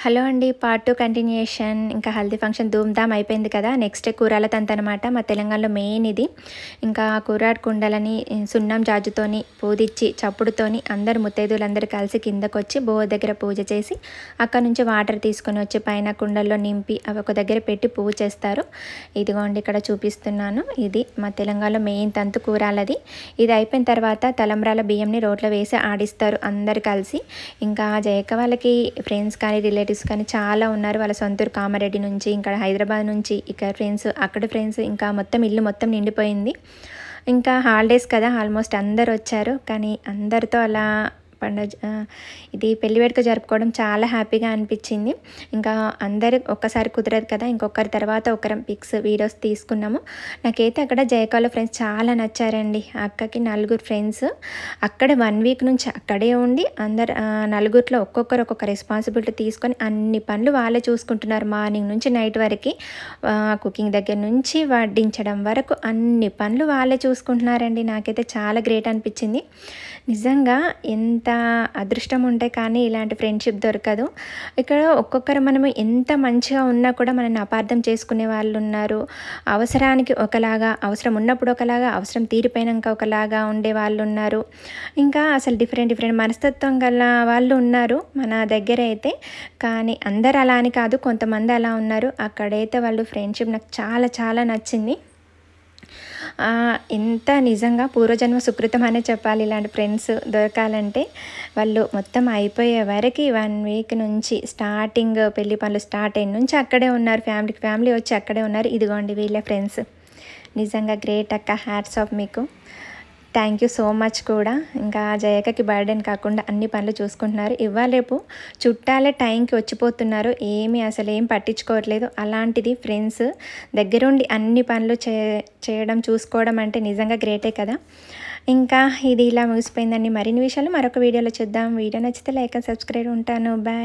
Hello అండి. Part 2 continuation. ఇంకా haldi function Dhoom Dham అయిపోయింది కదా! నెక్స్ట్ కూరాల తంతనమాట. మా తెలంగాణలో మెయిన్ ఇది. ఇంకా కూరాడు కుండలని సున్నం జాజుతోని పూదిచ్చి చప్పుడుతోని అందరూ ముత్తైదువులందరూ కలిసి కిందకొచ్చి బోర్ దగ్గర పూజ చేసి అక్కడ నుంచి వాటర్ తీసుకొని వచ్చి పైన కుండల్లో నింపి అవి ఒక దగ్గర పెట్టి పూజ చేస్తారు. ఇదిగోండి ఇక్కడ చూపిస్తున్నాను. ఇది మా తెలంగాణలో మెయిన్ తంతు కూరాలది. ఇది అయిపోయిన తర్వాత తలంబ్రాల బియ్యంని రోట్లో వేసి ఆడిస్తారు అందరు కలిసి. ఇంకా జయక్క వాళ్ళకి ఫ్రెండ్స్ కానీ రిలేటివ్స్ కానీ చాలా ఉన్నారు. వాళ్ళ సొంతూరు కామారెడ్డి నుంచి, ఇంకా హైదరాబాద్ నుంచి ఇక్కడ ఫ్రెండ్స్, అక్కడ ఫ్రెండ్స్, ఇంకా మొత్తం ఇల్లు మొత్తం నిండిపోయింది. ఇంకా హాలిడేస్ కదా, ఆల్మోస్ట్ అందరు వచ్చారు. కానీ అందరితో అలా ఇది పెళ్లి వేడుక జరుపుకోవడం చాలా హ్యాపీగా అనిపించింది. ఇంకా అందరు ఒక్కసారి కుదరదు కదా, ఇంకొకరి తర్వాత ఒకరం పిక్స్ వీడియోస్ తీసుకున్నాము. నాకైతే అక్కడ జయకాల ఫ్రెండ్స్ చాలా నచ్చారండి. అక్కకి 4 ఫ్రెండ్స్ అక్కడే 1 వీక్ నుంచి అక్కడే ఉండి అందరు నలుగురిలో ఒక్కొక్కరు ఒక్కొక్క రెస్పాన్సిబిలిటీ తీసుకొని అన్ని పనులు వాళ్ళే చూసుకుంటున్నారు. మార్నింగ్ నుంచి నైట్ వరకు కుకింగ్ దగ్గర నుంచి వడ్డించడం వరకు అన్ని పనులు వాళ్ళే చూసుకుంటున్నారండి. నాకైతే చాలా గ్రేట్ అనిపించింది. నిజంగా ఎంత అదృష్టం ఉంటే కానీ ఇలాంటి ఫ్రెండ్షిప్ దొరకదు. ఇక్కడ ఒక్కొక్కరు మనము ఎంత మంచిగా ఉన్నా కూడా మనల్ని అపార్థం చేసుకునే వాళ్ళు ఉన్నారు. అవసరానికి ఒకలాగా, అవసరం ఉన్నప్పుడు ఒకలాగా, అవసరం తీరిపోయినాక ఒకలాగా ఉండే వాళ్ళు ఉన్నారు. ఇంకా అసలు డిఫరెంట్ మనస్తత్వం గల వాళ్ళు ఉన్నారు మన దగ్గర అయితే. కానీ అందరు అలా అని కాదు, కొంతమంది అలా ఉన్నారు. అక్కడైతే వాళ్ళు ఫ్రెండ్షిప్ నాకు చాలా చాలా నచ్చింది. ఎంత నిజంగా పూర్వజన్మ సుకృతం అనే చెప్పాలి ఇలాంటి ఫ్రెండ్స్ దొరకాలంటే. వాళ్ళు మొత్తం అయిపోయే వరకు 1 వీక్ నుంచి స్టార్టింగ్ పెళ్లి పనులు స్టార్ట్ అయిన నుంచి అక్కడే ఉన్నారు. ఫ్యామిలీ వచ్చి అక్కడే ఉన్నారు. ఇదిగోండి వీళ్ళే ఫ్రెండ్స్. నిజంగా గ్రేట్ అక్క, హ్యాట్స్ ఆఫ్ మీకు. థ్యాంక్ యూ సో మచ్ కూడా. ఇంకా జయకకి బర్త్డేని కాకుండా అన్ని పనులు చూసుకుంటున్నారు. ఇవాళ రేపు చుట్టాలే టైంకి వచ్చిపోతున్నారు, అసలు ఏం పట్టించుకోవట్లేదు. అలాంటిది ఫ్రెండ్స్ దగ్గరుండి అన్ని పనులు చేయడం చూసుకోవడం అంటే నిజంగా గ్రేటే కదా. ఇంకా ఇది ఇలా ముగిసిపోయిందండి. మరిన్ని విషయాలు మరొక వీడియోలో చూద్దాం. వీడియో నచ్చితే లైక్ అండ్ సబ్స్క్రైబ్. ఉంటాను. బాయ్.